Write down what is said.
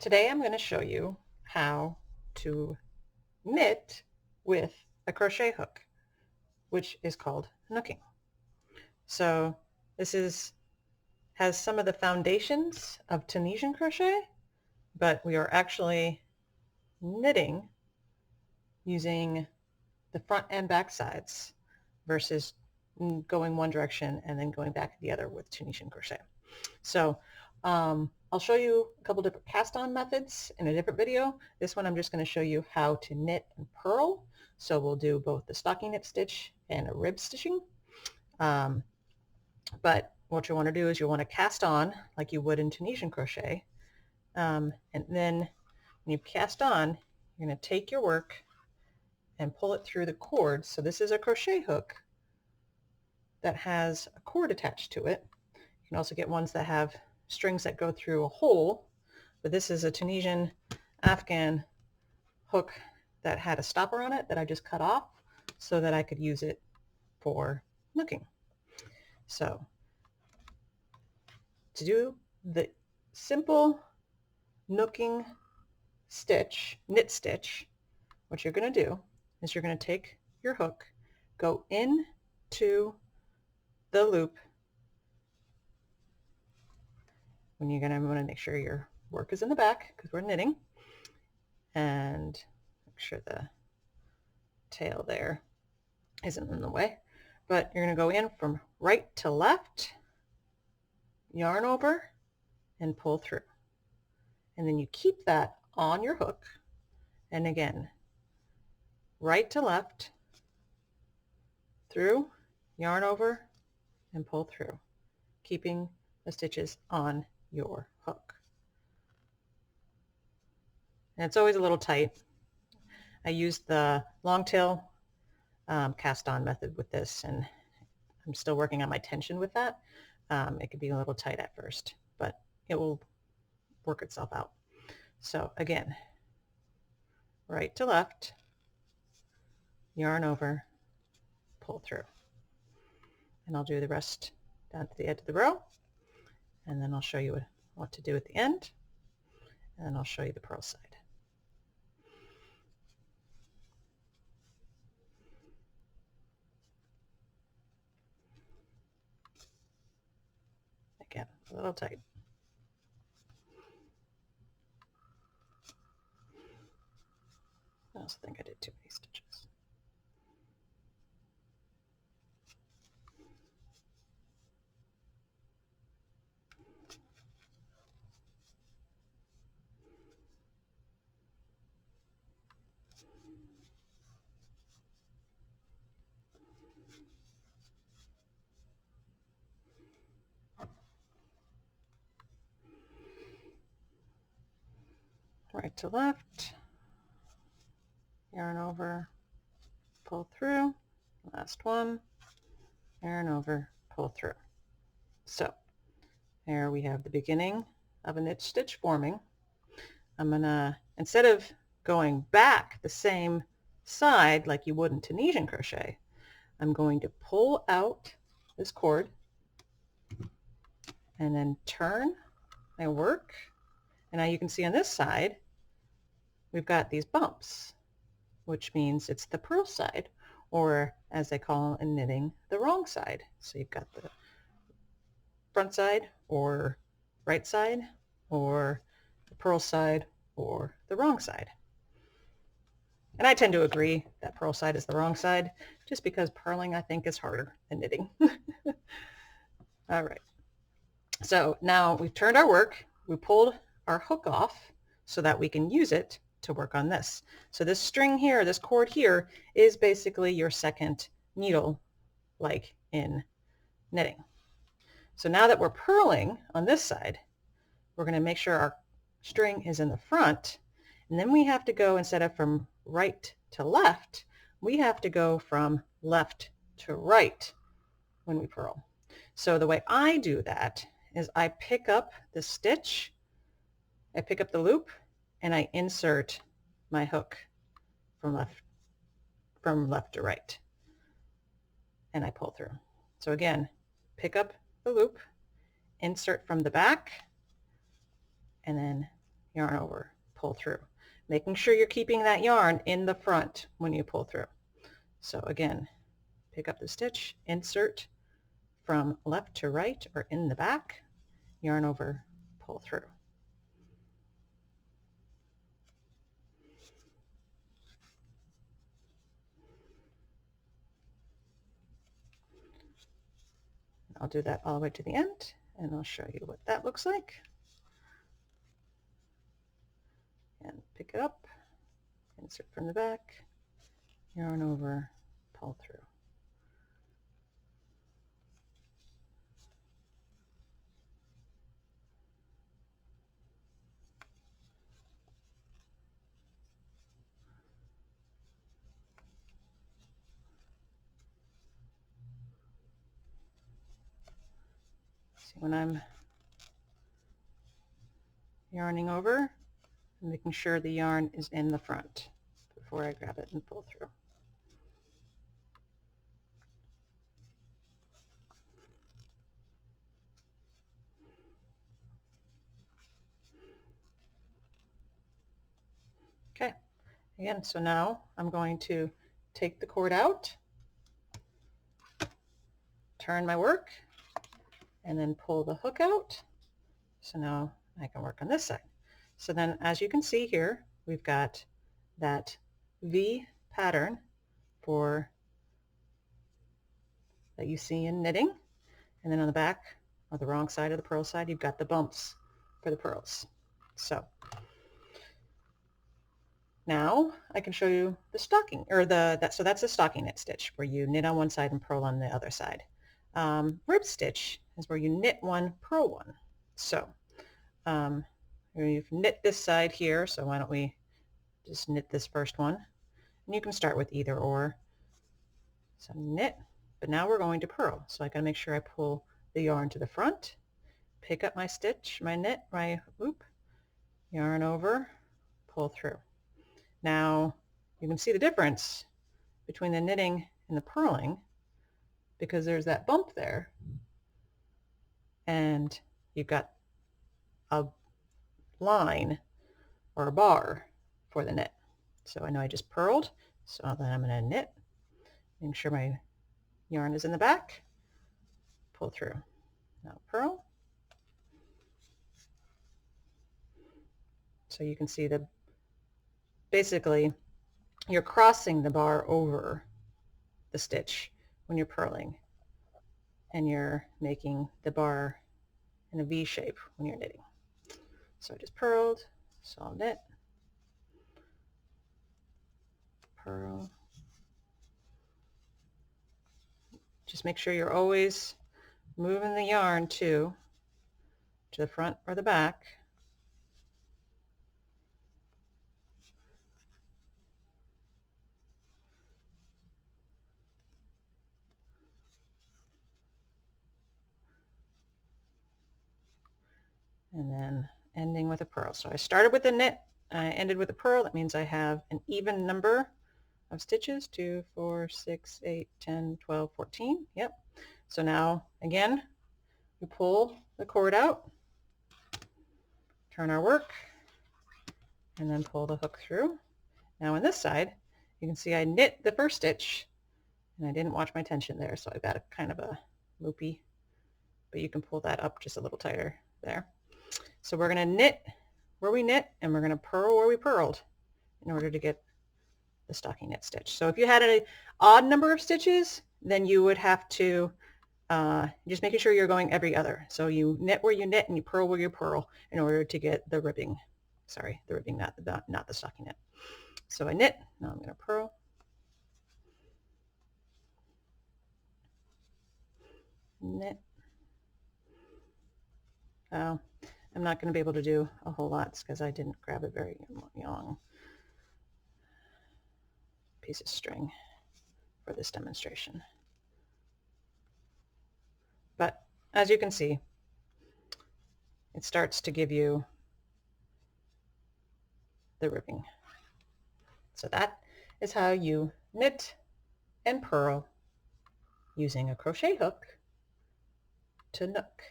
Today I'm going to show you how to knit with a crochet hook, which is called knooking. So this has some of the foundations of Tunisian crochet, but we are actually knitting using the front and back sides versus going one direction and then going back the other with Tunisian crochet. So I'll show you a couple different cast on methods in a different video. This one I'm just going to show you how to knit and purl. So we'll do both the stocking knit stitch and a rib stitching. But what you want to do is you want to cast on like you would in Tunisian crochet. And then when you cast on, you're going to take your work and pull it through the cord. So this is a crochet hook that has a cord attached to it. You can also get ones that have strings that go through a hole, but this is a Tunisian Afghan hook that had a stopper on it that I just cut off so that I could use it for knooking. So to do the simple knooking stitch, knit stitch, what you're going to do is you're going to take your hook, go into the loop. When you're going to want to make sure your work is in the back because we're knitting, and make sure the tail there isn't in the way. But you're going to go in from right to left, yarn over, and pull through. And then you keep that on your hook. And again, right to left, through, yarn over, and pull through, keeping the stitches on your hook. And it's always a little tight. I used the long tail cast on method with this, and I'm still working on my tension with that. It could be a little tight at first, but it will work itself out. So again, right to left, yarn over, pull through. And I'll do the rest down to the edge of the row, and then I'll show you what to do at the end, and then I'll show you the purl side. Again, a little tight. I also think I did too many stitches. Right to left, yarn over, pull through, last one, yarn over, pull through. So there we have the beginning of a knit stitch forming. I'm gonna, instead of going back the same side like you would in Tunisian crochet, I'm going to pull out this cord and then turn my work. And now you can see on this side, we've got these bumps, which means it's the purl side, or as they call in knitting, the wrong side. So you've got the front side or right side, or the purl side or the wrong side. And I tend to agree that purl side is the wrong side, just because purling I think is harder than knitting. All right. So now we've turned our work, we pulled our hook off so that we can use it to work on this. So this string here, this cord here, is basically your second needle, like in knitting. So now that we're purling on this side, we're going to make sure our string is in the front, and then we have to go, instead of from right to left, we have to go from left to right when we purl. So the way I do that is I pick up the stitch, I pick up the loop, and I insert my hook from left to right, and I pull through. So again, pick up the loop, insert from the back, and then yarn over, pull through, making sure you're keeping that yarn in the front when you pull through. So again, pick up the stitch, insert from left to right or in the back, yarn over, pull through. I'll do that all the way to the end, and I'll show you what that looks like. And pick it up, insert from the back, yarn over, pull through. See, when I'm yarning over, I'm making sure the yarn is in the front before I grab it and pull through. Okay, again, so now I'm going to take the cord out, turn my work, and then pull the hook out. So now I can work on this side. So then, as you can see here, we've got that V pattern for that you see in knitting, and then on the back, or the wrong side of the purl side, you've got the bumps for the pearls. So now I can show you the stocking, or so that's a stocking knit stitch where you knit on one side and purl on the other side. Rib stitch is where you knit one, purl one. So you've knit this side here, so why don't we just knit this first one, and you can start with either or. So knit, but now we're going to purl, so I gotta make sure I pull the yarn to the front, pick up my stitch, my knit, my loop, yarn over, pull through. Now you can see the difference between the knitting and the purling because there's that bump there, and you've got a line or a bar for the knit. So I know I just purled, so then I'm going to knit, make sure my yarn is in the back, pull through. Now purl. So you can see the basically you're crossing the bar over the stitch when you're purling, and you're making the bar in a V shape when you're knitting. So I just purled, so I'll knit, purl. Just make sure you're always moving the yarn to the front or the back. And then ending with a purl. So I started with a knit, I ended with a purl. That means I have an even number of stitches, 2, 4, 6, 8, 10, 12, 14. Yep. So now again, we pull the cord out, turn our work, and then pull the hook through. Now on this side, you can see I knit the first stitch and I didn't watch my tension there, so I've got a kind of a loopy, but you can pull that up just a little tighter there. So we're going to knit where we knit, and we're going to purl where we purled in order to get the stocking knit stitch. So if you had an odd number of stitches, then you would have to just making sure you're going every other. So you knit where you knit and you purl where you purl in order to get the ribbing. Sorry, the ribbing, not the stocking knit. So I knit, now I'm going to purl. Knit. Oh, I'm not going to be able to do a whole lot because I didn't grab a very long piece of string for this demonstration. But as you can see, it starts to give you the ribbing. So that is how you knit and purl using a crochet hook to nook.